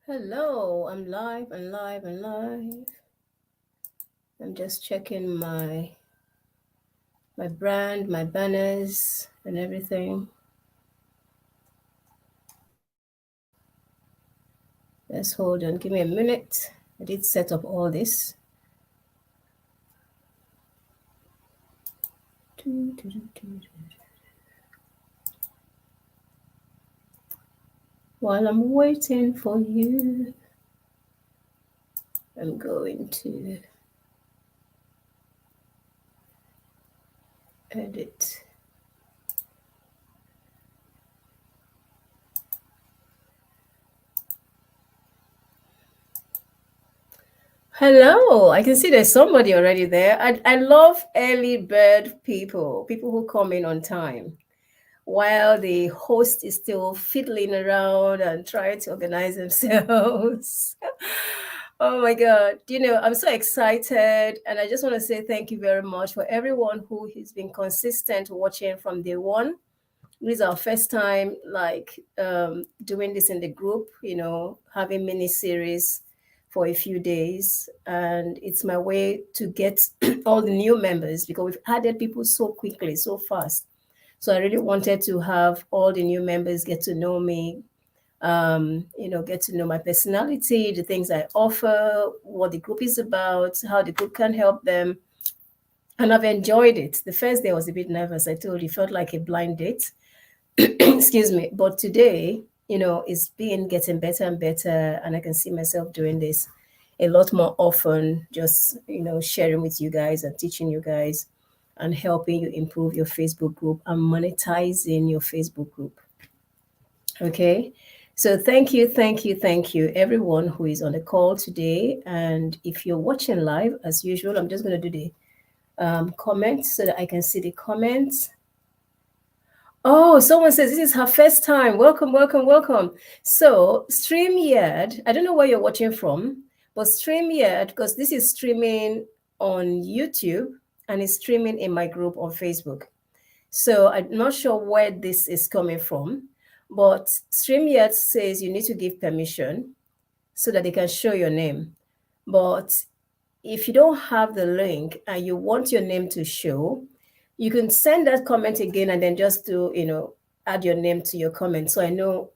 Hello, I'm live and live and live. I'm just checking my brand, my banners and everything. Let's hold on. Give me a minute. I did set up all this. While I'm waiting for you, I'm going to edit. Hello, I can see there's somebody already there. I love early bird people who come in on time while the host is still fiddling around and trying to organize themselves. Oh my God. I'm so excited. And I just want to say thank you very much for everyone who has been consistent watching from day one. This is our first time doing this in the group, having mini series for a few days. And it's my way to get all the new members because we've added people so quickly, so fast. So I really wanted to have all the new members get to know me, get to know my personality, the things I offer, what the group is about, how the group can help them. And I've enjoyed it. The first day I was a bit nervous. I told you, it felt like a blind date. Excuse me. But today, it's been getting better and better. And I can see myself doing this a lot more often, just, sharing with you guys and teaching you guys and helping you improve your Facebook group and monetizing your Facebook group. Okay. So thank you, everyone who is on the call today. And if you're watching live, as usual, I'm just going to do the comments so that I can see the comments. Oh, someone says this is her first time. Welcome, welcome, welcome. So StreamYard, I don't know where you're watching from, but StreamYard, because this is streaming on YouTube and it's streaming in my group on Facebook. So I'm not sure where this is coming from, but StreamYard says you need to give permission so that they can show your name. But if you don't have the link and you want your name to show, you can send that comment again and then just do, add your name to your comment. So I know,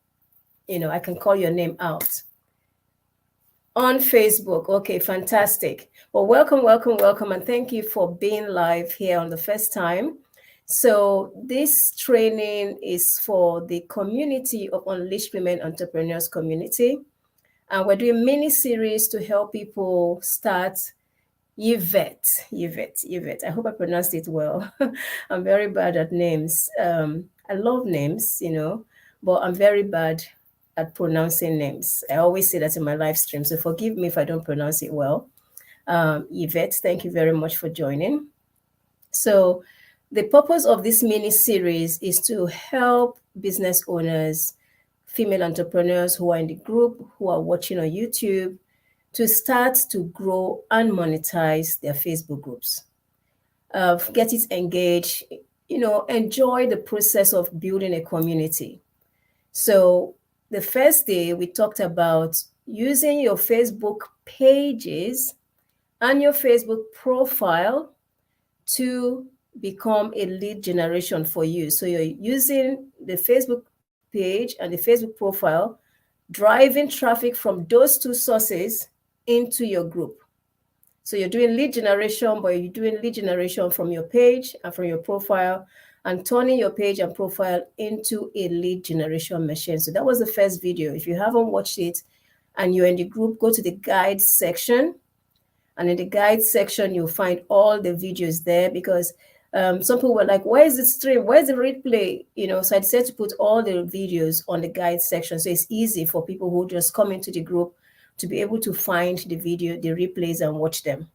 I can call your name out on Facebook. Okay, fantastic. Well, welcome, welcome, welcome. And thank you for being live here on the first time. So this training is for the community of Unleashed Women Entrepreneurs community. And we're doing mini series to help people start Yvette. I hope I pronounced it well. I'm very bad at names. I love names, but I'm very bad at pronouncing names. I always say that in my live stream, so forgive me if I don't pronounce it well. Yvette, thank you very much for joining. So the purpose of this mini series is to help business owners, female entrepreneurs who are in the group, who are watching on YouTube, to start to grow and monetize their Facebook groups. Get it engaged, enjoy the process of building a community. So the first day we talked about using your Facebook pages and your Facebook profile to become a lead generation for you. So you're using the Facebook page and the Facebook profile, driving traffic from those two sources into your group. So you're doing lead generation, but you're doing lead generation from your page and from your profile and turning your page and profile into a lead generation machine. So that was the first video. If you haven't watched it and you're in the group, go to the guide section. And in the guide section, you'll find all the videos there because some people were like, where is the stream? Where's the replay? So I decided to put all the videos on the guide section. So it's easy for people who just come into the group to be able to find the video, the replays, and watch them.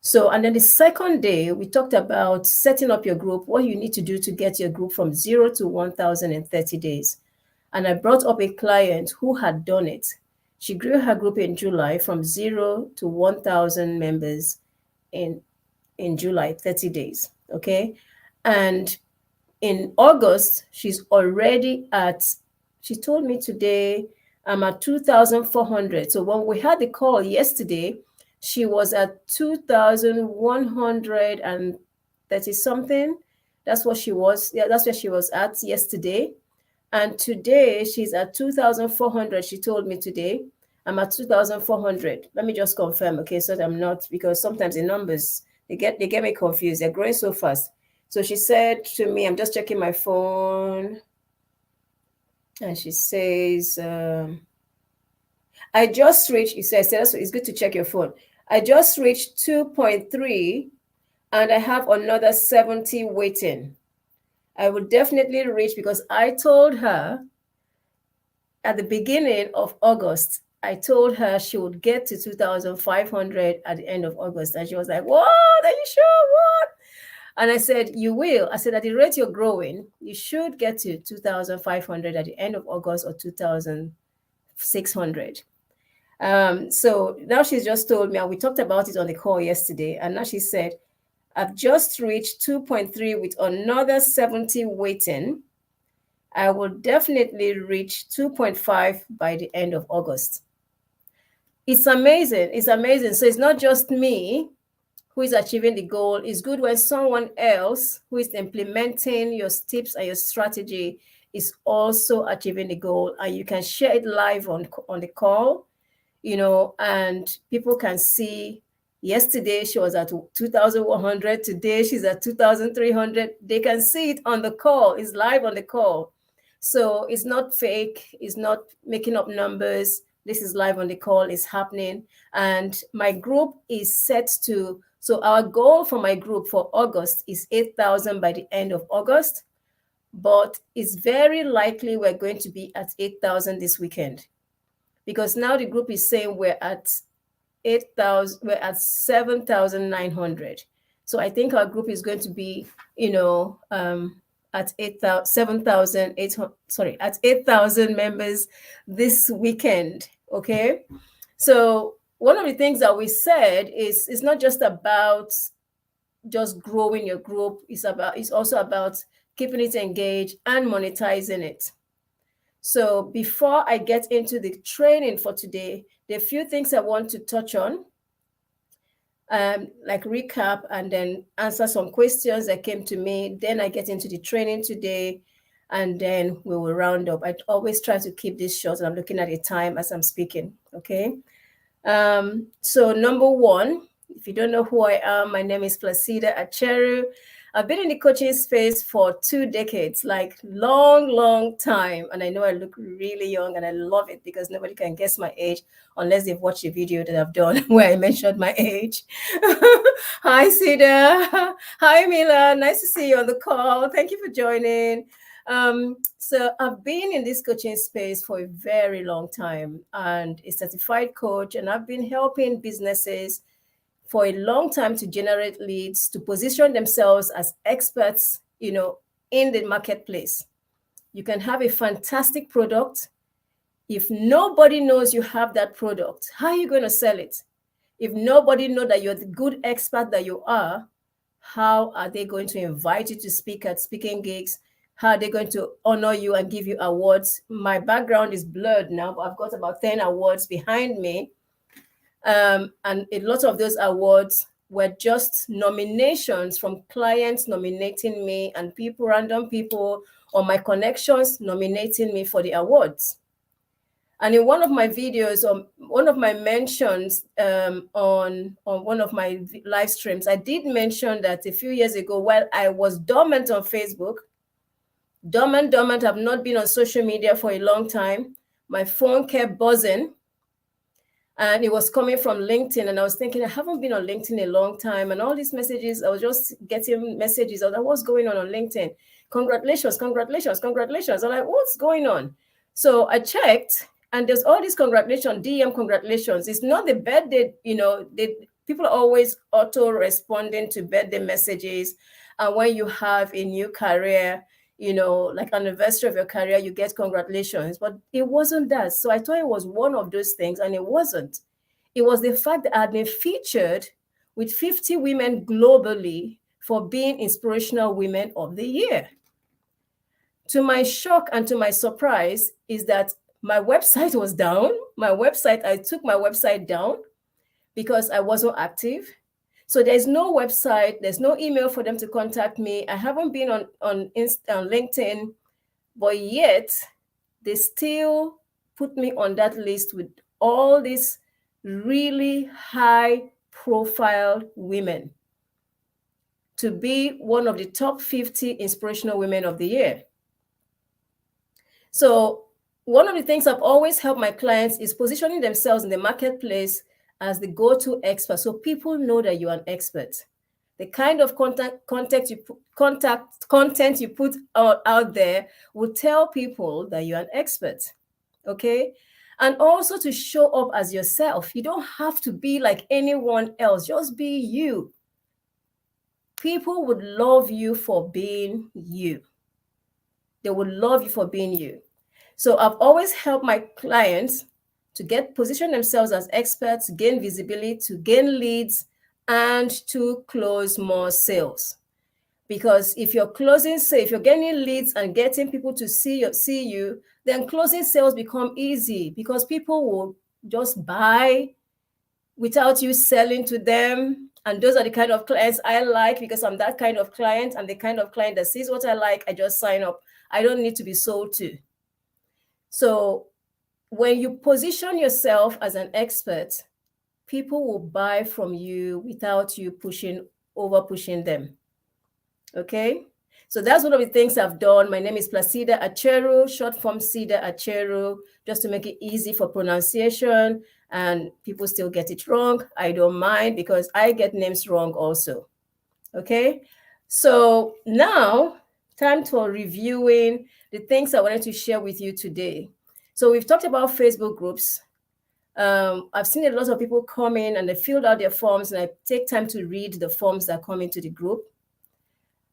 So, and then the second day, we talked about setting up your group, what you need to do to get your group from 0 to 1,000 in 30 days. And I brought up a client who had done it. She grew her group in July from 0 to 1,000 members in July, 30 days. Okay. And in August, she's already she told me today, I'm at 2,400. So when we had the call yesterday, she was at 2,130 something. That's what she was. Yeah, that's where she was at yesterday. And today she's at 2,400. She told me today. I'm at 2,400. Let me just confirm, okay, so that I'm not, because sometimes the numbers they get me confused. They're growing so fast. So she said to me, I'm just checking my phone, and she says, I just reached, it says, so it's good to check your phone. I just reached 2.3 and I have another 70 waiting. I will definitely reach, because I told her at the beginning of August, I told her she would get to 2,500 at the end of August. And she was like, what? Are you sure? What? And I said, you will. I said, at the rate you're growing, you should get to 2,500 at the end of August, or 2,600. So now she's just told me, and we talked about it on the call yesterday, and now she said, I've just reached 2.3 with another 70 waiting. I will definitely reach 2.5 by the end of August. It's amazing. It's amazing. So it's not just me who is achieving the goal. It's good when someone else who is implementing your tips and your strategy is also achieving the goal, and you can share it live on the call, and people can see. Yesterday she was at 2,100. Today she's at 2,300. They can see it on the call. It's live on the call. So it's not fake. It's not making up numbers. This is live on the call. It's happening. And my group is set to, so our goal for my group for August is 8,000 by the end of August. But it's very likely we're going to be at 8,000 this weekend, because now the group is saying we're at 8,000, we're at 7,900. So I think our group is going to be, at 8,000, 7,800, sorry, at 8,000 members this weekend. Okay. So one of the things that we said is it's not just about just growing your group. It's also about keeping it engaged and monetizing it. So before I get into the training for today, there are a few things I want to touch on, like recap, and then answer some questions that came to me. Then I get into the training today, and then we will round up. I always try to keep this short, and I'm looking at the time as I'm speaking, okay? So number one, if you don't know who I am, my name is Placida Acheru. I've been in the coaching space for 2 decades, like long time. And I know I look really young, and I love it because nobody can guess my age unless they've watched a video that I've done where I mentioned my age. Hi, Sida. Hi, Mila. Nice to see you on the call. Thank you for joining. So I've been in this coaching space for a very long time, and a certified coach, and I've been helping businesses for a long time to generate leads, to position themselves as experts, in the marketplace. You can have a fantastic product. If nobody knows you have that product, how are you going to sell it? If nobody knows that you're the good expert that you are, how are they going to invite you to speak at speaking gigs? How are they going to honor you and give you awards? My background is blurred now, but I've got about 10 awards behind me. And a lot of those awards were just nominations from clients nominating me, and random people, or my connections nominating me for the awards. And in one of my videos, or one of my mentions on one of my live streams, I did mention that a few years ago, while I was dormant on Facebook, dormant, I've not been on social media for a long time, my phone kept buzzing. And it was coming from LinkedIn. And I was thinking, I haven't been on LinkedIn a long time. And all these messages, I was just getting messages. I was like, what's going on LinkedIn? Congratulations. I'm like, what's going on? So I checked, and there's all these congratulations, DM congratulations. It's not the birthday, people are always auto-responding to birthday messages. And when you have a new career, like anniversary of your career, you get congratulations. But it wasn't that. So I thought it was one of those things, and it wasn't. It was the fact that I had been featured with 50 women globally for being Inspirational Women of the Year. To my shock and to my surprise is that my website was down. I took my website down because I wasn't active. So there's no website, there's no email for them to contact me. I haven't been on LinkedIn, but yet they still put me on that list with all these really high profile women to be one of the top 50 inspirational women of the year. So one of the things I've always helped my clients is positioning themselves in the marketplace as the go-to expert, so people know that you're an expert. The kind of content you put out there will tell people that you're an expert. Okay, and also to show up as yourself. You don't have to be like anyone else, just be you. People would love you for being you. They would love you for being you. So I've always helped my clients to position themselves as experts, gain visibility, to gain leads, and to close more sales. Because if you're getting leads and getting people to see you, then closing sales become easy because people will just buy without you selling to them. And those are the kind of clients I like, because I'm that kind of client. I'm the kind of client that sees what I like, I just sign up. I don't need to be sold to. So when you position yourself as an expert, people will buy from you without you pushing them. Okay? So that's one of the things I've done. My name is Placida Acheru, short form Cida Acheru, just to make it easy for pronunciation, and people still get it wrong. I don't mind, because I get names wrong also. Okay? So now, time for reviewing the things I wanted to share with you today. So we've talked about Facebook groups. I've seen a lot of people come in and they filled out their forms, and I take time to read the forms that come into the group.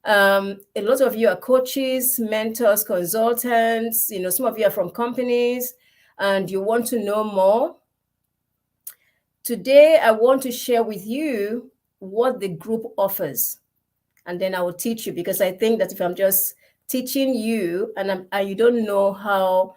A lot of you are coaches, mentors, consultants. Some of you are from companies and you want to know more. Today, I want to share with you what the group offers, and then I will teach you, because I think that if I'm just teaching you and you don't know how,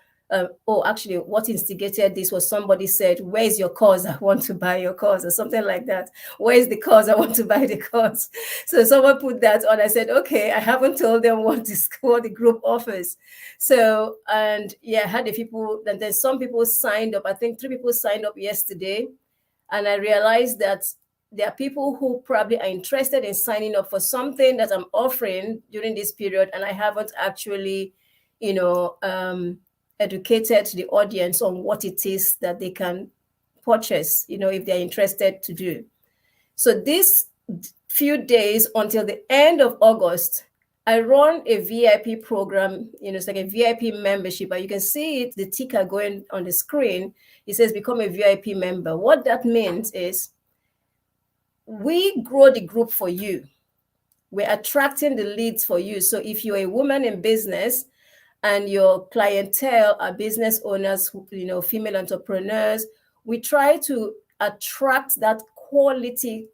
actually, what instigated this was somebody said, "Where's your course? I want to buy your course," or something like that. "Where's the course? I want to buy the course." So someone put that on. I said, okay, I haven't told them what the group offers. So, and yeah, I had and then some people signed up. I think 3 people signed up yesterday. And I realized that there are people who probably are interested in signing up for something that I'm offering during this period, and I haven't actually, educated the audience on what it is that they can purchase, if they're interested to do. So these few days until the end of August, I run a VIP program. It's like a VIP membership, but you can see it, the ticker going on the screen. It says become a VIP member. What that means is we grow the group for you. We're attracting the leads for you. So if you're a woman in business and your clientele are business owners, female entrepreneurs, we try to attract that quality.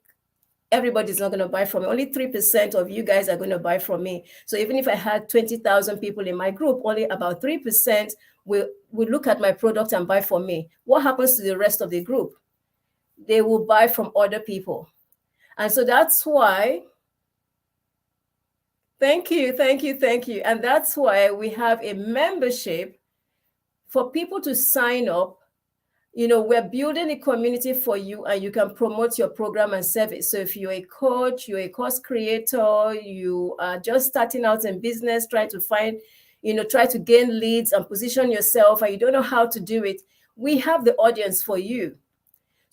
Everybody's not going to buy from me. Only 3% of you guys are going to buy from me. So even if I had 20,000 people in my group, only about 3% will look at my product and buy from me. What happens to the rest of the group? They will buy from other people. And so that's why, thank you. And that's why we have a membership for people to sign up. We're building a community for you, and you can promote your program and service. So if you're a coach, you're a course creator, you are just starting out in business, try to gain leads and position yourself, and you don't know how to do it, we have the audience for you.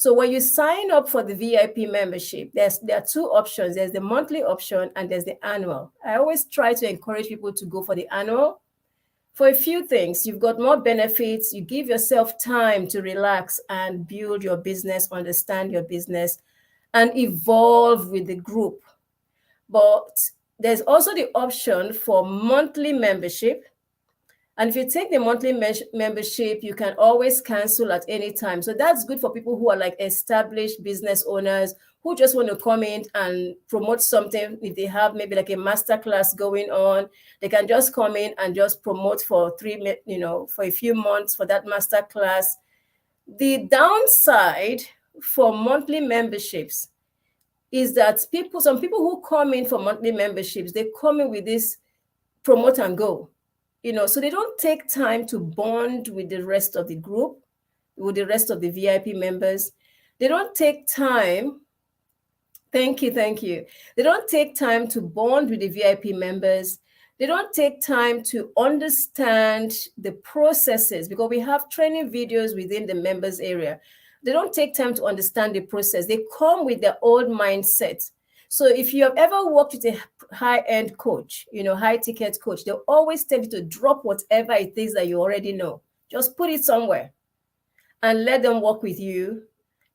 So when you sign up for the VIP membership, there are 2 options. There's the monthly option and there's the annual. I always try to encourage people to go for the annual. For a few things, you've got more benefits. You give yourself time to relax and build your business, understand your business, and evolve with the group. But there's also the option for monthly membership. And if you take the monthly membership, you can always cancel at any time. So that's good for people who are like established business owners who just want to come in and promote something. If they have maybe like a master class going on, they can just come in and just promote for for a few months for that master class. The downside for monthly memberships is that some people who come in for monthly memberships, they come in with this promote and go, so they don't take time to bond with the rest of the group, with the rest of the VIP members. They don't take time. Thank you. They don't take time to bond with the VIP members. They don't take time to understand the processes, because we have training videos within the members area. They don't take time to understand the process. They come with their old mindset. So if you have ever worked with a high-end coach, high-ticket coach, they'll always tell you to drop whatever it is that you already know. Just put it somewhere and let them work with you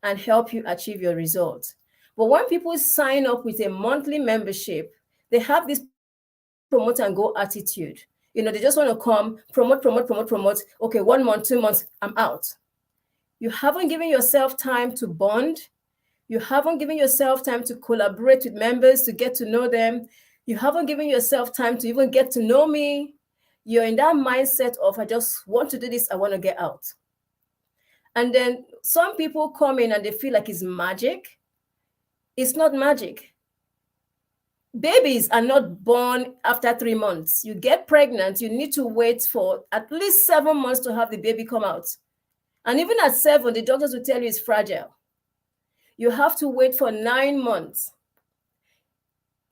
and help you achieve your results. But when people sign up with a monthly membership, they have this promote and go attitude. They just want to come, promote. Okay, 1 month, 2 months, I'm out. You haven't given yourself time to bond. You haven't given yourself time to collaborate with members, to get to know them. You haven't given yourself time to even get to know me. You're in that mindset of, I just want to do this, I want to get out. And then some people come in and they feel like it's magic. It's not magic. Babies are not born after 3 months. You get pregnant, you need to wait for at least 7 months to have the baby come out. And even at 7, the doctors will tell you it's fragile. You have to wait for 9 months.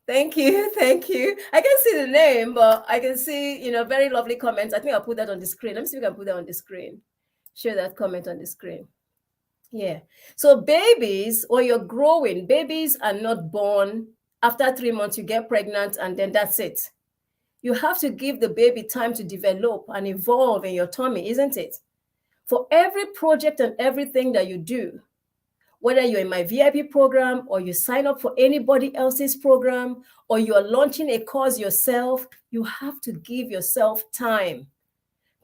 Thank you. I can see the name, but I can see, very lovely comments. I think I'll put that on the screen. Let me see if I can put that on the screen. Share that comment on the screen. Yeah. So babies, or you're growing, babies are not born after 3 months, you get pregnant and then that's it. You have to give the baby time to develop and evolve in your tummy, isn't it? For every project and everything that you do, whether you're in my VIP program or you sign up for anybody else's program or you're launching a course yourself, you have to give yourself time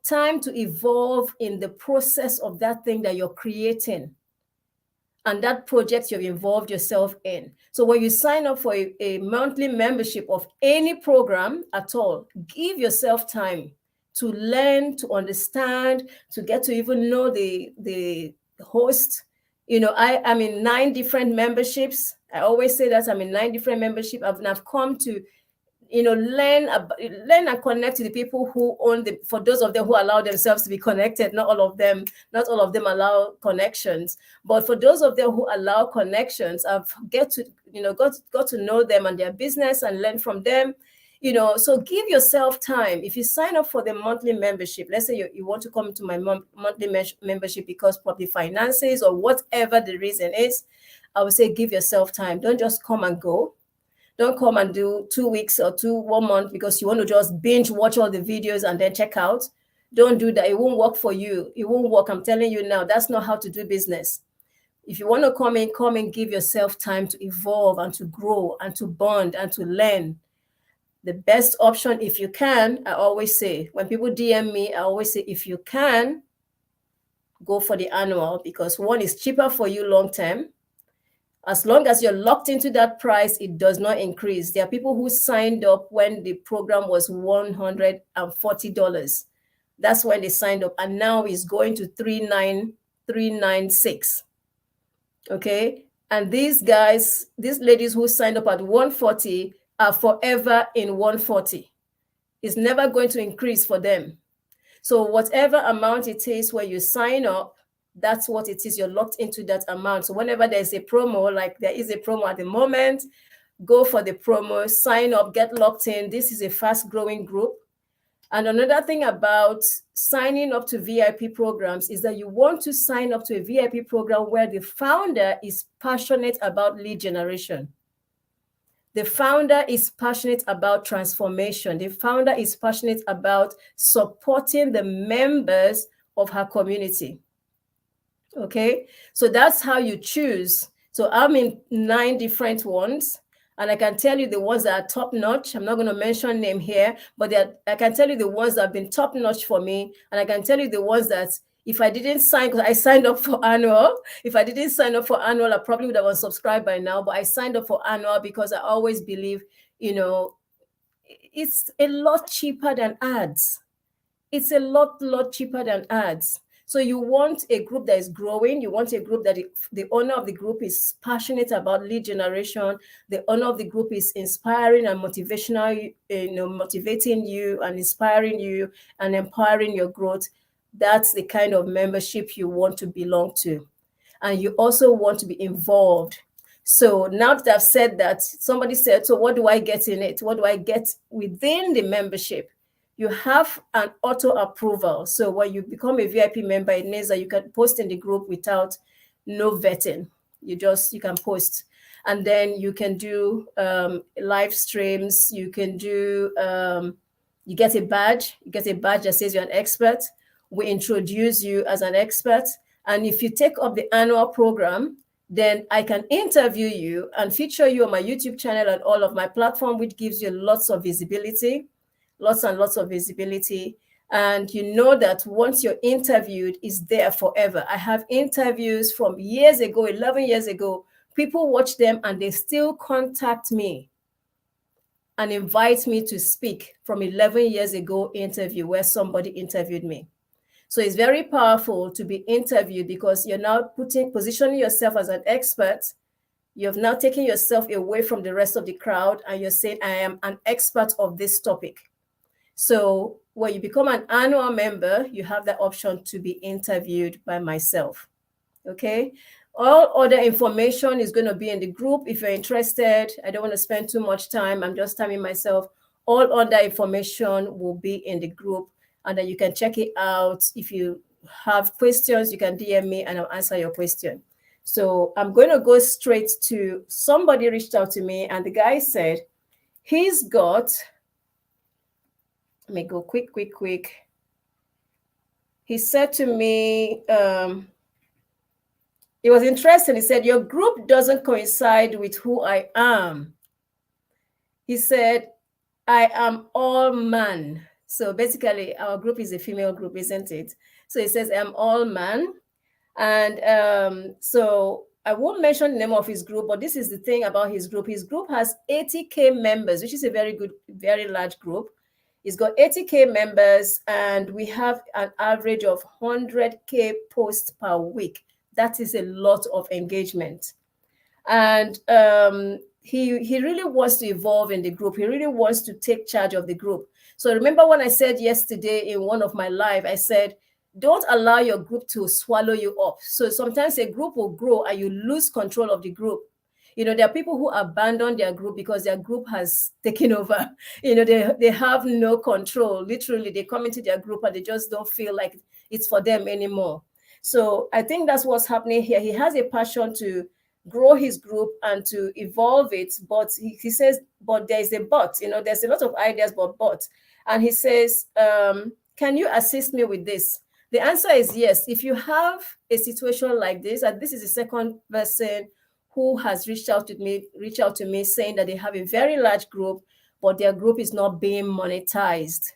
to evolve in the process of that thing that you're creating and that project you've involved yourself in. So when you sign up for a monthly membership of any program at all, give yourself time to learn, to understand, to get to even know the host. I'm in 9 different memberships. I always say that I'm in 9 different memberships. I've come to learn and connect to the people who own for those of them who allow themselves to be connected. Not all of them allow connections, but for those of them who allow connections, I've got to know them and their business and learn from them. So give yourself time. If you sign up for the monthly membership, let's say you want to come to my monthly membership because probably finances or whatever the reason is, I would say give yourself time. Don't just come and go. Don't come and do 2 weeks or 1 month because you want to just binge watch all the videos and then check out. Don't do that. It won't work for you. It won't work. I'm telling you now, that's not how to do business. If you want to come in, give yourself time to evolve and to grow and to bond and to learn. The best option, if you can, I always say, when people DM me, I always say, if you can, go for the annual, because one is cheaper for you long term. As long as you're locked into that price, it does not increase. There are people who signed up when the program was $140. That's when they signed up, and now it's going to $396. Okay, and these ladies who signed up at 140 are forever in 140. It's never going to increase for them. So whatever amount it is when you sign up, that's what it is. You're locked into that amount. So whenever there's a promo, like there is a promo at the moment, go for the promo, sign up, get locked in. This is a fast growing group. And another thing about signing up to VIP programs is that you want to sign up to a VIP program where the founder is passionate about lead generation. The founder is passionate about transformation. The founder is passionate about supporting the members of her community. Okay, so that's how you choose. So I'm in 9 different ones, and I can tell you the ones that are top notch. I'm not going to mention name here, but I can tell you the ones that have been top notch for me, and I can tell you the ones that If I didn't sign, because I signed up for annual. If I didn't sign up for annual, I probably would have unsubscribed by now. But I signed up for annual because I always believe, you know, it's a lot cheaper than ads. It's a lot cheaper than ads. So you want a group that is growing. You want a group that the owner of the group is passionate about lead generation. The owner of the group is inspiring and motivational, motivating you and inspiring you and empowering your growth. That's the kind of membership you want to belong to. And you also want to be involved. So now that I've said that, somebody said, so what do I get in it? What do I get within the membership? You have an auto approval. So when you become a VIP member, it means that you can post in the group without no vetting. You can post. And then you can do live streams. You can do, you get a badge. You get a badge that says you're an expert. We introduce you as an expert. And if you take up the annual program, then I can interview you and feature you on my YouTube channel and all of my platform, which gives you lots of visibility, lots and lots of visibility. And you know that once you're interviewed, it's there forever. I have interviews from years ago, 11 years ago. People watch them and they still contact me and invite me to speak from 11 years ago interview where somebody interviewed me. So it's very powerful to be interviewed because you're now positioning yourself as an expert. You've now taken yourself away from the rest of the crowd and you're saying, I am an expert of this topic. So when you become an annual member, you have that option to be interviewed by myself. Okay. All other information is going to be in the group. If you're interested, I don't want to spend too much time. I'm just timing myself. All other information will be in the group and then you can check it out. If you have questions, you can DM me and I'll answer your question. So I'm going to go straight to somebody reached out to me and the guy said he's got, let me go quick. He said to me, it was interesting. He said, your group doesn't coincide with who I am. He said, I am all man. So basically, our group is a female group, isn't it? So he says, I'm all man. And so I won't mention the name of his group, but this is the thing about his group. His group has 80K members, which is a very good, very large group. He's got 80K members, and we have an average of 100K posts per week. That is a lot of engagement. And he really wants to evolve in the group. He really wants to take charge of the group. So remember when I said yesterday in one of my live, I said, don't allow your group to swallow you up. So sometimes a group will grow and you lose control of the group. There are people who abandon their group because their group has taken over. They have no control. Literally, they come into their group and they just don't feel like it's for them anymore. So I think that's what's happening here. He has a passion to grow his group and to evolve it. But he says, but there's a but, there's a lot of ideas, but. And he says, can you assist me with this? The answer is yes. If you have a situation like this, and this is the second person who has reached out to me saying that they have a very large group, but their group is not being monetized.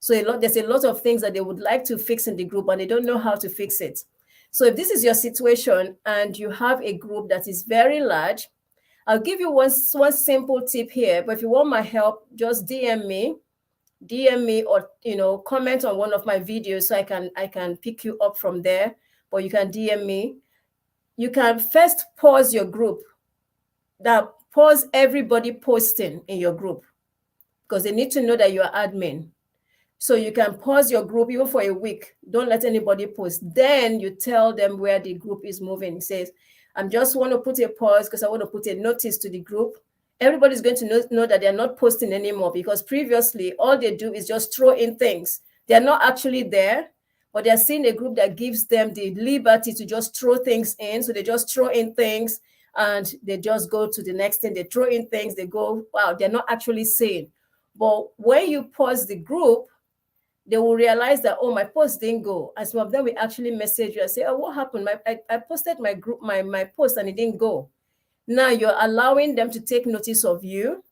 So there's a lot of things that they would like to fix in the group, and they don't know how to fix it. So if this is your situation and you have a group that is very large, I'll give you one simple tip here. But if you want my help, just DM me or comment on one of my videos so I can pick you up from there. But you can DM me. You can first pause your group. Pause everybody posting in your group because they need to know that you are admin. So you can pause your group even for a week. Don't let anybody post. Then you tell them where the group is moving. It says, I just want to put a pause because I want to put a notice to the group. Everybody's going to know that they're not posting anymore because previously all they do is just throw in things. They're not actually there, but they're seeing a group that gives them the liberty to just throw things in. So they just throw in things and they just go to the next thing. They throw in things, they go, wow, they're not actually saying. But when you pause the group, they will realize that, oh, my post didn't go. And some of them will actually message you and say, oh, what happened? I posted my group, my post and it didn't go. Now you're allowing them to take notice of you,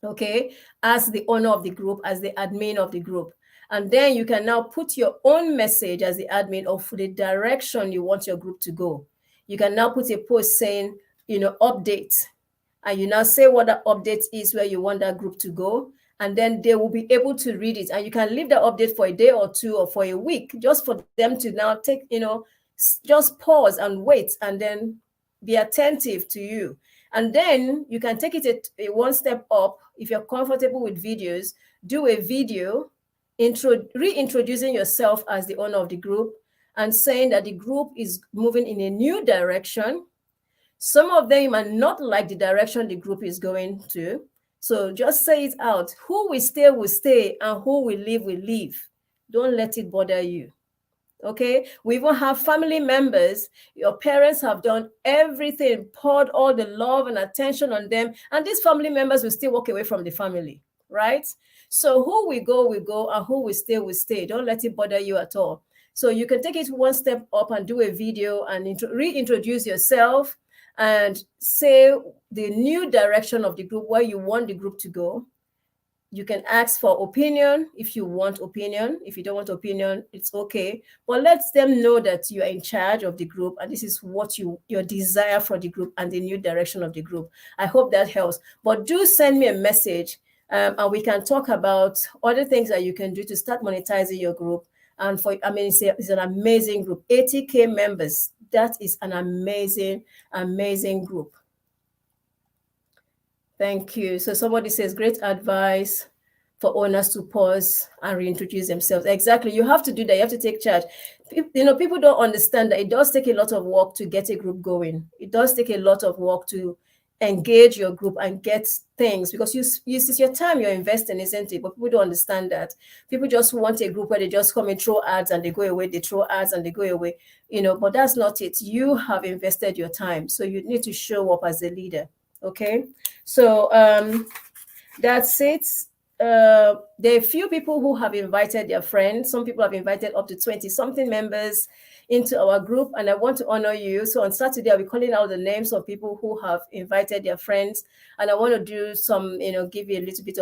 okay, as the owner of the group, as the admin of the group. And then you can now put your own message as the admin of the direction you want your group to go. You can now put a post saying, update, and you now say what that update is, where you want that group to go, and then they will be able to read it. And you can leave the update for a day or two or for a week, just for them to now take, just pause and wait, and then be attentive to you. And then you can take it a one step up. If you're comfortable with videos, do a video reintroducing yourself as the owner of the group and saying that the group is moving in a new direction. Some of them might not like the direction the group is going to. So just say it out. Who will stay, and who will leave. Don't let it bother you. Okay, we even have family members. Your parents have done everything, poured all the love and attention on them, and these family members will still walk away from the family, right? So who will go, and who will stay. Don't let it bother you at all. So you can take it one step up and do a video and reintroduce yourself and say the new direction of the group, where you want the group to go. You can ask for opinion if you want opinion. If you don't want opinion, it's okay. But let them know that you are in charge of the group, and this is what your desire for the group and the new direction of the group. I hope that helps. But do send me a message, and we can talk about other things that you can do to start monetizing your group. And it's an amazing group. 80K members. That is an amazing, amazing group. Thank you. So somebody says, great advice for owners to pause and reintroduce themselves. Exactly. You have to do that. You have to take charge. People don't understand that it does take a lot of work to get a group going. It does take a lot of work to engage your group and get things, because it's your time you're investing, isn't it? But people don't understand that. People just want a group where they just come and throw ads and they go away. They throw ads and they go away. But that's not it. You have invested your time. So you need to show up as a leader. Okay, so that's it. There are a few people who have invited their friends. Some people have invited up to 20-something members into our group, and I want to honor you. So on Saturday, I'll be calling out the names of people who have invited their friends, and I want to do some, give you a little bit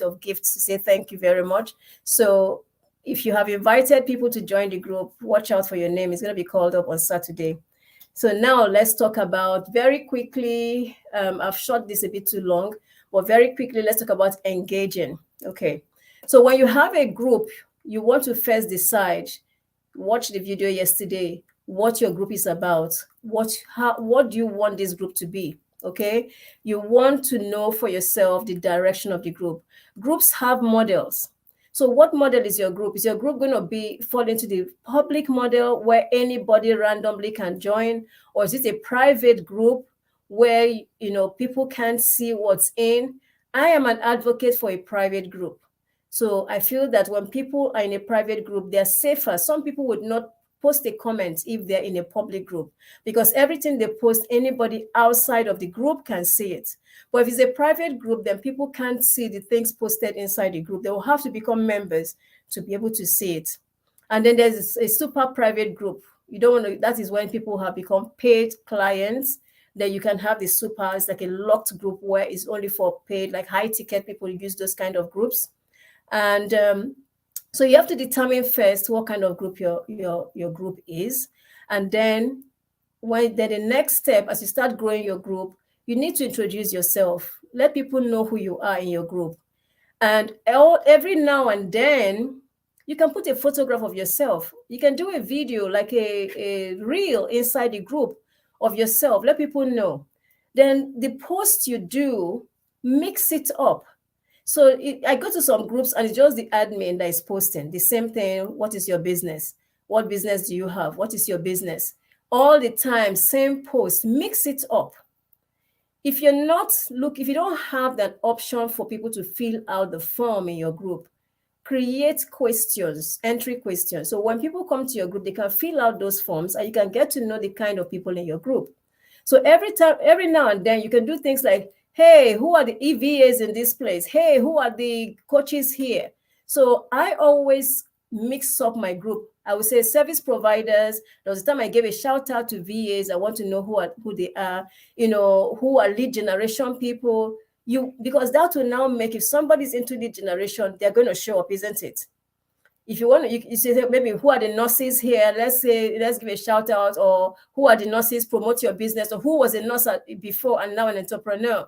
of gifts to say thank you very much. So if you have invited people to join the group, watch out for your name. It's going to be called up on Saturday. So now let's talk about, very quickly, I've shot this a bit too long, but very quickly, let's talk about engaging. Okay. So when you have a group, you want to first decide, watch the video yesterday, what your group is about, what do you want this group to be? Okay. You want to know for yourself the direction of the group. Groups have models. So what model is your group? Is your group going to fall into the public model where anybody randomly can join? Or is it a private group where, people can't see what's in? I am an advocate for a private group. So I feel that when people are in a private group, they're safer. Some people would not post a comment if they're in a public group, because everything they post, anybody outside of the group can see it. But if it's a private group, then people can't see the things posted inside the group. They will have to become members to be able to see it. And then there's a super private group. You don't want to, that is when people have become paid clients. Then you can have the super, it's like a locked group where it's only for paid, like high ticket people use those kind of groups. And so you have to determine first what kind of group your group is. And then the next step, as you start growing your group, you need to introduce yourself. Let people know who you are in your group. And every now and then, you can put a photograph of yourself. You can do a video, like a reel inside the group of yourself. Let people know. Then the post you do, mix it up. So I go to some groups and it's just the admin that is posting the same thing. What is your business? What business do you have? What is your business? All the time, same post, mix it up. If you don't have that option for people to fill out the form in your group, create questions, entry questions. So when people come to your group, they can fill out those forms and you can get to know the kind of people in your group. So every now and then, you can do things like, hey, who are the EVAs in this place? Hey, who are the coaches here? So I always mix up my group. I would say service providers. There was a time I gave a shout out to VAs. I want to know who they are, who are lead generation people. Because that will now make, if somebody's into lead generation, they're going to show up, isn't it? If you want to, you say maybe who are the nurses here? Let's give a shout out, or who are the nurses, promote your business, or who was a nurse before and now an entrepreneur.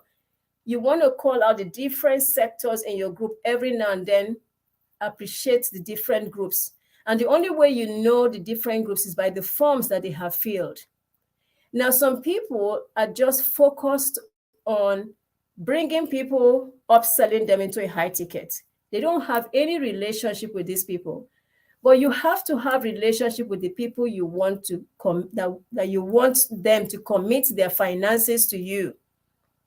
You want to call out the different sectors in your group every now and then, appreciate the different groups. And the only way you know the different groups is by the forms that they have filled. Now, some people are just focused on bringing people, upselling them into a high ticket. They don't have any relationship with these people. But you have to have relationship with the people you want to that you want them to commit their finances to you.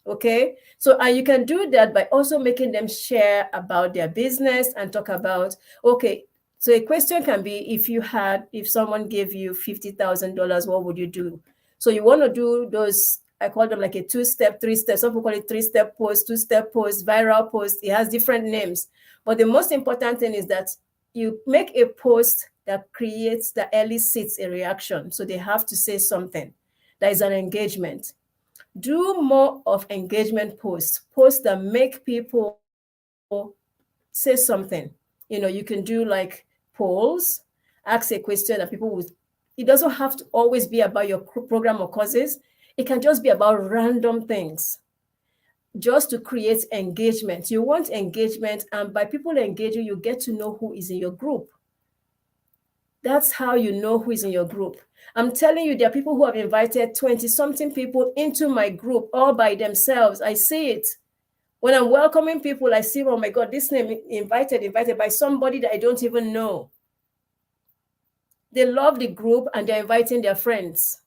Okay, so and you can do that by also making them share about their business and talk about, okay, so a question can be, if someone gave you $50,000, what would you do? So you want to do those, I call them like a 2-step, 3-step, some people call it 3-step post, 2-step post, viral post. It has different names, but the most important thing is that you make a post that creates, that elicits a reaction. So they have to say something. That is an engagement. Do more of engagement posts that make people say something. You can do like polls, ask a question that people will, it doesn't have to always be about your program or courses. It can just be about random things, just to create engagement. You want engagement, and by people engaging, you get to know who is in your group. That's how you know who is in your group. I'm telling you, there are people who have invited 20-something people into my group all by themselves. I see it. When I'm welcoming people, I see, oh my God, this name invited by somebody that I don't even know. They love the group and they're inviting their friends.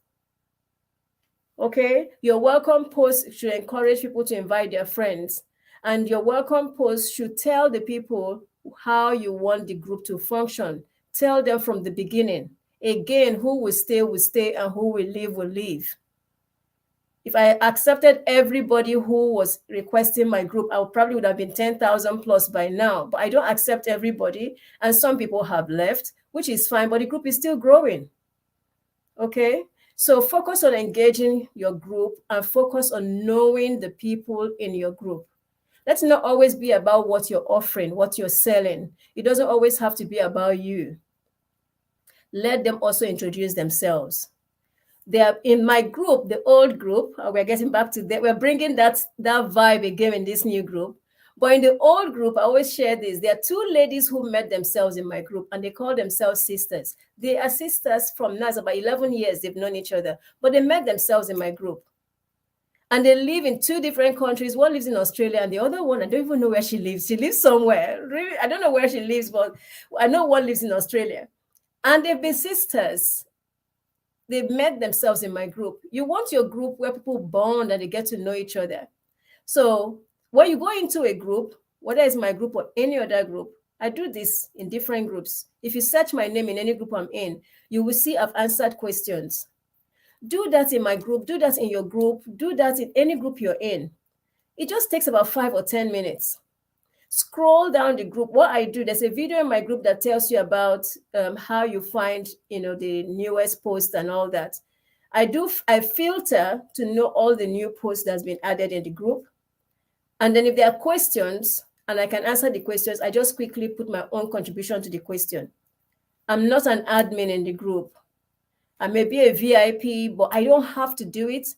Okay? Your welcome post should encourage people to invite their friends. And your welcome post should tell the people how you want the group to function. Tell them from the beginning. Again, who will stay, and who will leave. If I accepted everybody who was requesting my group, I probably would have been 10,000 plus by now. But I don't accept everybody, and some people have left, which is fine, but the group is still growing. Okay? So focus on engaging your group and focus on knowing the people in your group. Let's not always be about what you're offering, what you're selling. It doesn't always have to be about you. Let them also introduce themselves. They are in my group, the old group. We're getting back to that. We're bringing that vibe again in this new group. But in the old group, I always share this. There are 2 ladies who met themselves in my group, and they call themselves sisters. They are sisters from now, about 11 years they've known each other, but they met themselves in my group. And they live in 2 different countries. One lives in Australia, and the other one, I don't even know where she lives. She lives somewhere. Really, I don't know where she lives, but I know one lives in Australia. And they've been sisters. They met themselves in my group. You want your group where people bond and they get to know each other. So when you go into a group, whether it's my group or any other group, I do this in different groups. If you search my name in any group I'm in, you will see I've answered questions. Do that in my group, do that in your group, do that in any group you're in. It just takes about 5 or 10 minutes. Scroll down the group. What I do, there's a video in my group that tells you about how you find, the newest post and all that. I filter to know all the new posts that's been added in the group. And then if there are questions and I can answer the questions, I just quickly put my own contribution to the question. I'm not an admin in the group. I may be a VIP, but I don't have to do it.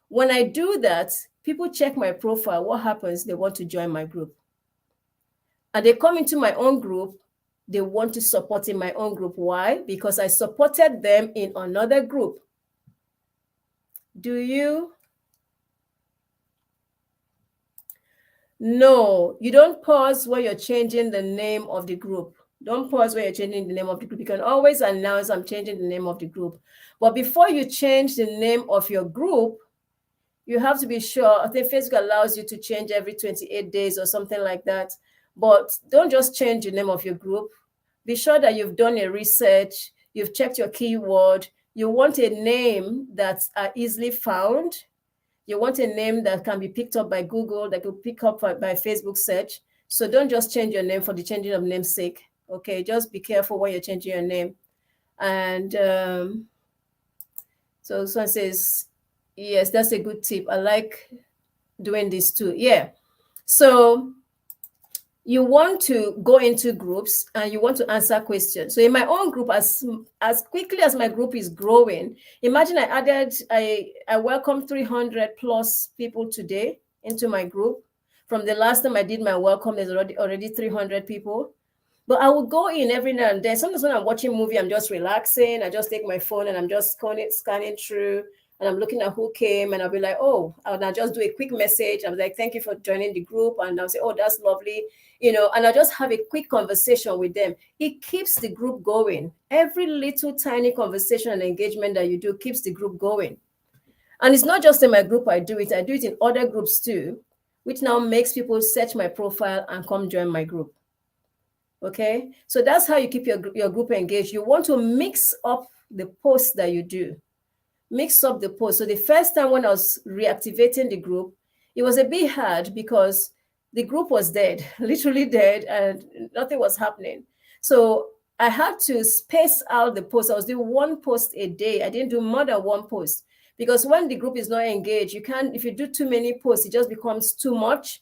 When I do that, people check my profile. What happens? They want to join my group. And they come into my own group, they want to support in my own group. Why? Because I supported them in another group. Do you? No, you don't pause when you're changing the name of the group. Don't pause when you're changing the name of the group. You can always announce, I'm changing the name of the group. But before you change the name of your group, you have to be sure. I think Facebook allows you to change every 28 days or something like that. But don't just change the name of your group. Be sure that you've done a research, you've checked your keyword. You want a name that's easily found. You want a name that can be picked up by Google, that could pick up by Facebook search. So don't just change your name for the changing of namesake. Okay, just be careful when you're changing your name. And so someone says, yes, that's a good tip. I like doing this too. Yeah. So you want to go into groups and you want to answer questions. So in my own group, as quickly as my group is growing, imagine I welcomed 300 plus people today into my group. From the last time I did my welcome, there's already 300 people. But I will go in every now and then. Sometimes when I'm watching a movie, I'm just relaxing. I just take my phone and I'm just scanning through, and I'm looking at who came, and I'll be like, oh, and I'll just do a quick message. I'm like, thank you for joining the group. And I'll say, oh, that's lovely. And I just have a quick conversation with them. It keeps the group going. Every little tiny conversation and engagement that you do keeps the group going. And it's not just in my group I do it in other groups too, which now makes people search my profile and come join my group. Okay, so that's how you keep your group engaged. You want to mix up the posts that you do. Mix up the posts. So the first time when I was reactivating the group, it was a bit hard because the group was dead, literally dead, and nothing was happening. So I had to space out the posts. I was doing one post a day. I didn't do more than one post because when the group is not engaged, you can't, if you do too many posts, it just becomes too much.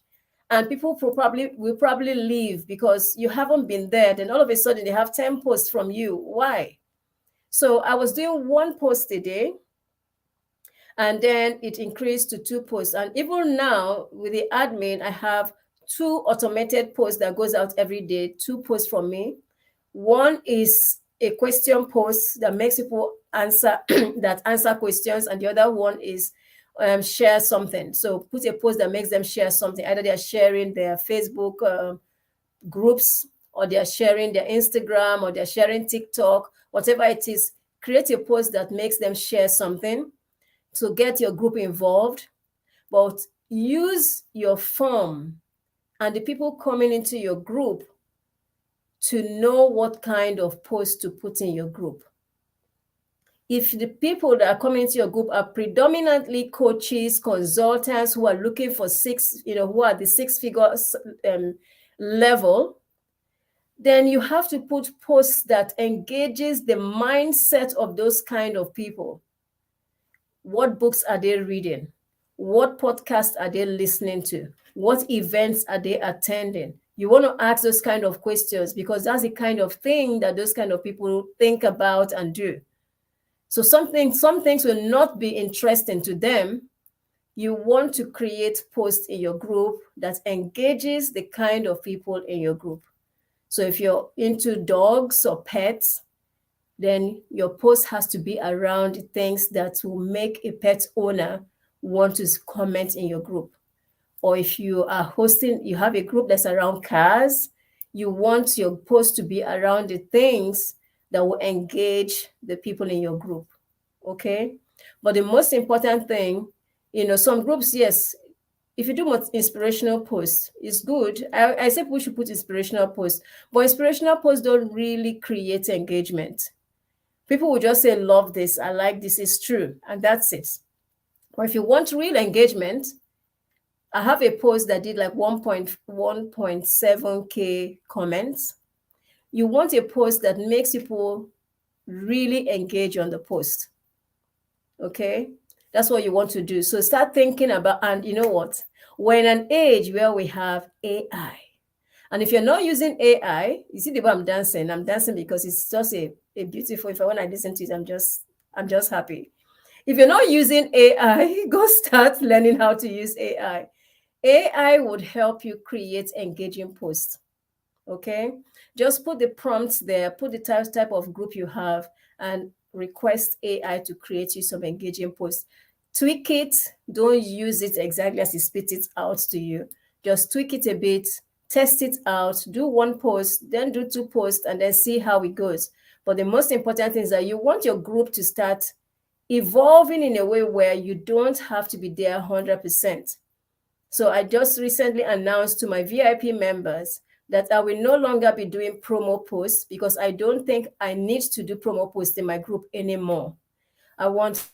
And people will probably leave because you haven't been there. Then all of a sudden they have 10 posts from you. Why? So I was doing one post a day, and then it increased to two posts. And even now with the admin, I have two automated posts that goes out every day, two posts from me. One is a question post that makes people answer that answer questions, and the other one is share something. So put a post that makes them share something. Either they're sharing their Facebook groups, or they're sharing their Instagram, or they're sharing TikTok, whatever it is. Create a post that makes them share something to get your group involved, but use your form and the people coming into your group to know what kind of post to put in your group. If the people that are coming into your group are predominantly coaches, consultants who are looking for who are the six figures level, then you have to put posts that engages the mindset of those kind of people. What books are they reading? What podcasts are they listening to? What events are they attending? You want to ask those kind of questions because that's the kind of thing that those kind of people think about and do. So some things will not be interesting to them. You want to create posts in your group that engages the kind of people in your group. So if you're into dogs or pets, then your post has to be around things that will make a pet owner want to comment in your group. Or if you have a group that's around cars, you want your post to be around the things that will engage the people in your group. Okay? But the most important thing, some groups, yes, if you do more inspirational posts, it's good. I say we should put inspirational posts, but inspirational posts don't really create engagement. People will just say, love this, I like this, is true, and that's it. Or if you want real engagement, I have a post that did like 1.7K comments. You want a post that makes people really engage on the post. Okay? That's what you want to do. So start thinking about, and you know what? We're in an age where we have AI. And if you're not using AI, you see the way I'm dancing because it's just a beautiful, when I listen to it, I'm just happy. If you're not using AI, go start learning how to use AI. AI would help you create engaging posts. Okay? Just put the prompts there, put the type of group you have, and request AI to create you some engaging posts. Tweak it. Don't use it exactly as it spits it out to you. Just tweak it a bit, test it out, do one post, then do two posts, and then see how it goes. But the most important thing is that you want your group to start evolving in a way where you don't have to be there 100%. So I just recently announced to my VIP members that I will no longer be doing promo posts because I don't think I need to do promo posts in my group anymore. I want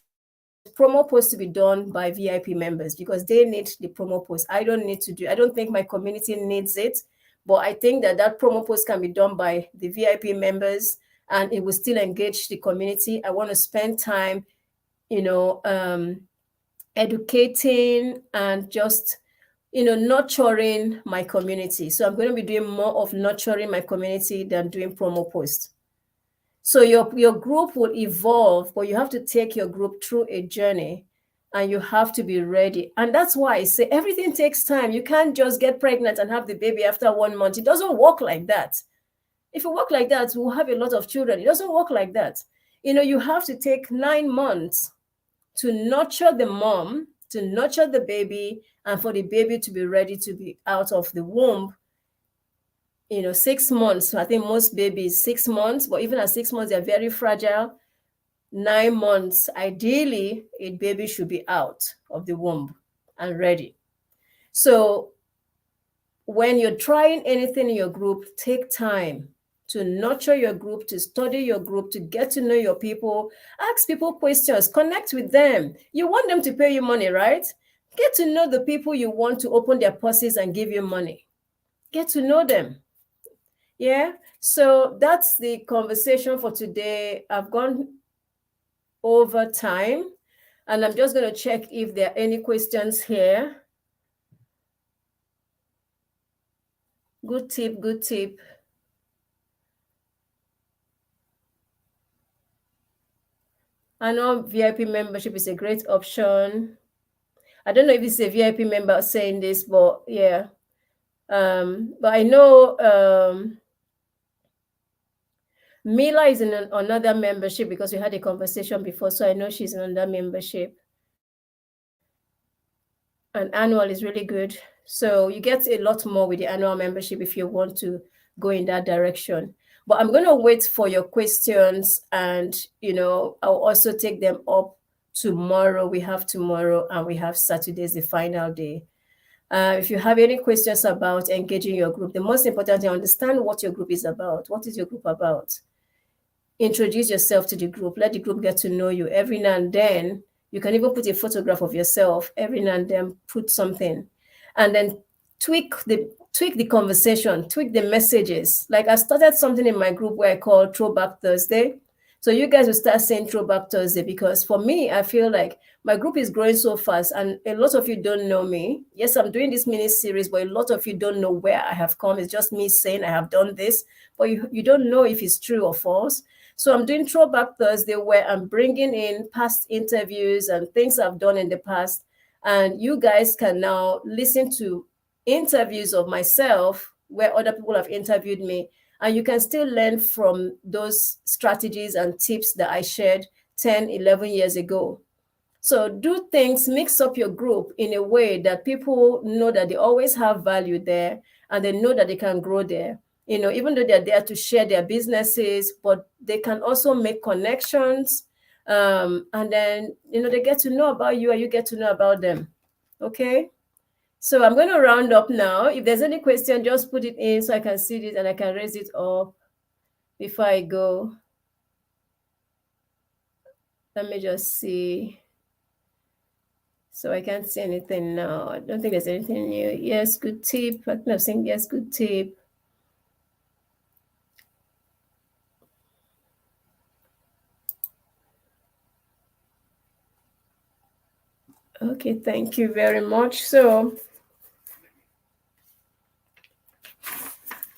promo posts to be done by VIP members because they need the promo post. I don't think my community needs it, but I think that promo post can be done by the VIP members and it will still engage the community. I want to spend time, educating and just nurturing my community. So I'm going to be doing more of nurturing my community than doing promo posts. So your group will evolve, but you have to take your group through a journey, and you have to be ready. And that's why I say everything takes time. You can't just get pregnant and have the baby after 1 month. It doesn't work like that. If it work like that, we'll have a lot of children. It doesn't work like that. You have to take 9 months to nurture the mom, to nurture the baby, and for the baby to be ready to be out of the womb. 6 months. I think most babies 6 months, but even at 6 months, they're very fragile. 9 months, ideally, a baby should be out of the womb and ready. So when you're trying anything in your group, take time to nurture your group, to study your group, to get to know your people, ask people questions, connect with them. You want them to pay you money, right? Get to know the people you want to open their purses and give you money. Get to know them. Yeah. So that's the conversation for today. I've gone over time, and I'm just going to check if there are any questions here. Good tip, good tip. I know VIP membership is a great option. I don't know if it's a VIP member saying this, but yeah. But I know Mila is in another membership because we had a conversation before, so I know she's in another membership. And annual is really good. So you get a lot more with the annual membership if you want to go in that direction. But I'm going to wait for your questions, and I'll also take them up tomorrow. We have tomorrow and we have Saturday is the final day. If you have any questions about engaging your group, the most important thing, understand what your group is about. What is your group about? Introduce yourself to the group. Let the group get to know you. Every now and then, you can even put a photograph of yourself. Every now and then, put something, and then tweak the conversation, tweak the messages. Like I started something in my group where I call Throwback Thursday. So you guys will start saying Throwback Thursday, because for me, I feel like my group is growing so fast, and a lot of you don't know me. Yes, I'm doing this mini series, but a lot of you don't know where I have come. It's just me saying I have done this, but you don't know if it's true or false. So I'm doing Throwback Thursday, where I'm bringing in past interviews and things I've done in the past. And you guys can now listen to interviews of myself where other people have interviewed me. And you can still learn from those strategies and tips that I shared 10, 11 years ago. So do things, mix up your group in a way that people know that they always have value there, and they know that they can grow there. Even though they're there to share their businesses, but they can also make connections. And then, they get to know about you and you get to know about them. Okay. So I'm going to round up now. If there's any question, just put it in so I can see it and I can raise it up before I go. Let me just see. So I can't see anything now. I don't think there's anything new. Yes, good tip. I think I've seen yes, good tip. Okay, thank you very much.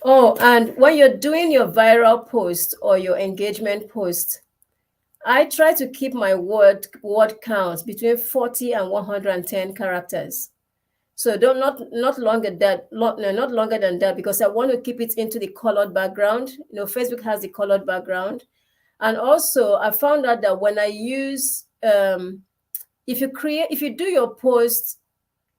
And when you're doing your viral post or your engagement post, I try to keep my word count between 40 and 110 characters. So not longer not longer than that, because I want to keep it into the colored background. Facebook has the colored background. And also I found out that when I use if you do your post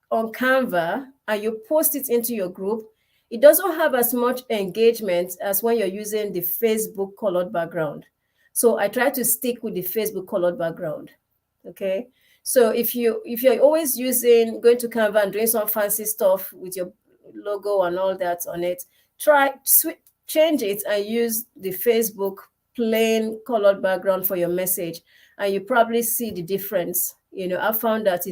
on Canva and you post it into your group, it doesn't have as much engagement as when you're using the Facebook colored background. So I try to stick with the Facebook colored background. Okay. So if you're always going to Canva and doing some fancy stuff with your logo and all that on it, change it and use the Facebook plain colored background for your message, and you probably see the difference. I found that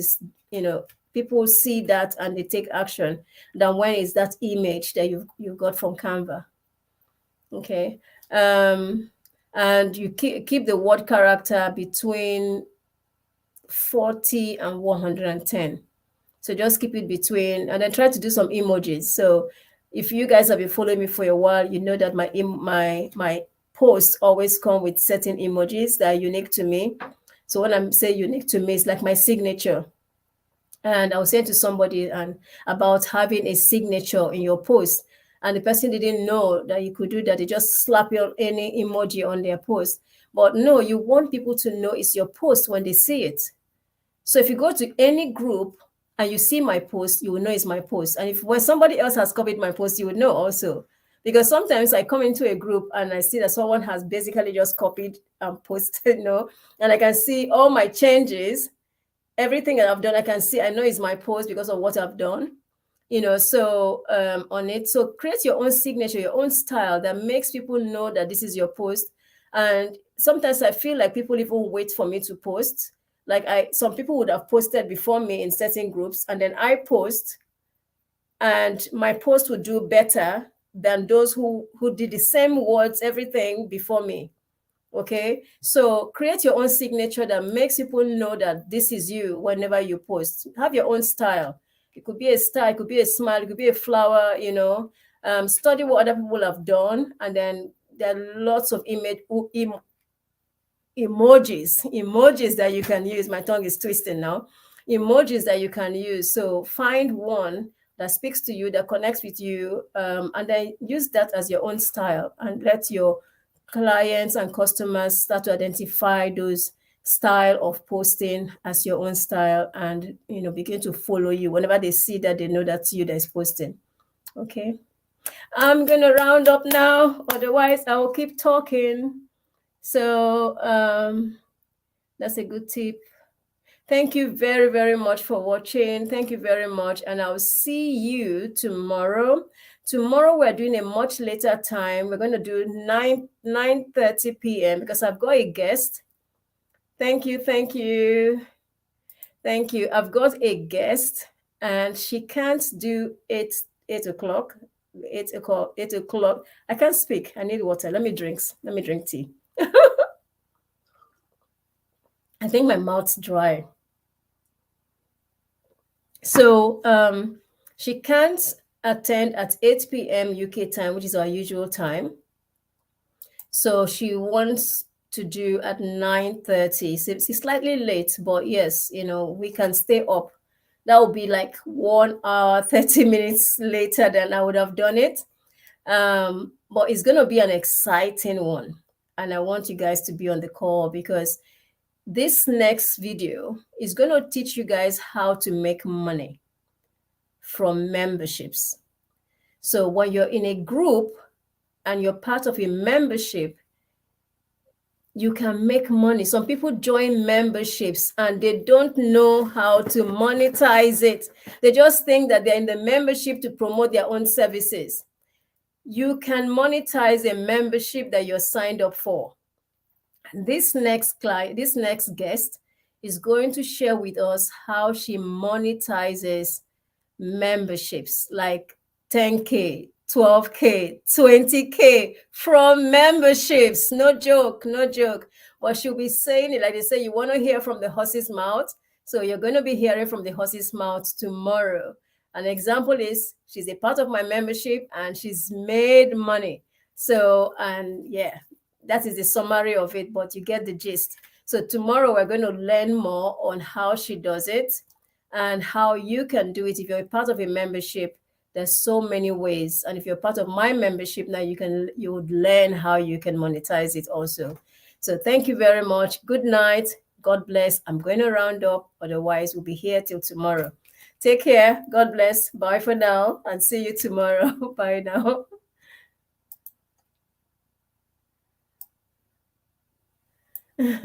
people see that and they take action than when it's that image that you got from Canva. Okay. And you keep the word character between 40 and 110. So just keep it between, and then try to do some emojis. So if you guys have been following me for a while, you know that my posts always come with certain emojis that are unique to me. So when I'm saying unique to me, it's like my signature. And I was saying to somebody and about having a signature in your post, and the person didn't know that you could do that. They just slap your any emoji on their post. But no, you want people to know it's your post when they see it. So if you go to any group and you see my post, you will know it's my post. And if when somebody else has copied my post, you would know also. Because sometimes I come into a group and I see that someone has basically just copied and posted, and I can see all my changes, everything that I've done. I can see, I know it's my post because of what I've done. So on it. So create your own signature, your own style that makes people know that this is your post. And sometimes I feel like people even wait for me to post. Like some people would have posted before me in certain groups, and then I post, and my post would do better than those who did the same words, everything before me. Okay, so create your own signature that makes people know that this is you whenever you post. Have your own style. It could be a star, it could be a smile, it could be a flower. Study what other people have done, and then there are lots of emojis that you can use. My tongue is twisting now. Emojis that you can use. So find one that speaks to you, that connects with you, and then use that as your own style, and let your clients and customers start to identify those style of posting as your own style, and begin to follow you. Whenever they see that, they know that's you that's posting. Okay, I'm gonna round up now, otherwise I will keep talking. So that's a good tip. Thank you very, very much for watching. Thank you very much. And I'll see you tomorrow. Tomorrow we're doing a much later time. We're going to do 9:30 p.m. because I've got a guest. Thank you, thank you, thank you. I've got a guest, and she can't do 8 o'clock. 8 o'clock, 8 o'clock. I can't speak. I need water. Let me drink tea. I think my mouth's dry. So she can't attend at 8 p.m. UK time, which is our usual time. So she wants to do at 9:30. So it's slightly late, but yes, we can stay up. That would be like 1 hour, 30 minutes later than I would have done it. But it's going to be an exciting one. And I want you guys to be on the call, because this next video is going to teach you guys how to make money from memberships. So when you're in a group and you're part of a membership, you can make money. Some people join memberships and they don't know how to monetize it. They just think that they're in the membership to promote their own services. You can monetize a membership that you're signed up for. This next guest is going to share with us how she monetizes memberships, like 10K, 12K, 20K from memberships. No joke, no joke. But she'll be saying it like they say, you want to hear from the horse's mouth. So you're going to be hearing from the horse's mouth tomorrow. An example is she's a part of my membership and she's made money. So, and yeah, that is the summary of it, but you get the gist. So tomorrow we're going to learn more on how she does it and how you can do it. If you're a part of a membership, there's so many ways. And if you're part of my membership now, you would learn how you can monetize it also. So thank you very much. Good night. God bless. I'm going to round up. Otherwise, we'll be here till tomorrow. Take care. God bless. Bye for now, and see you tomorrow. Bye now.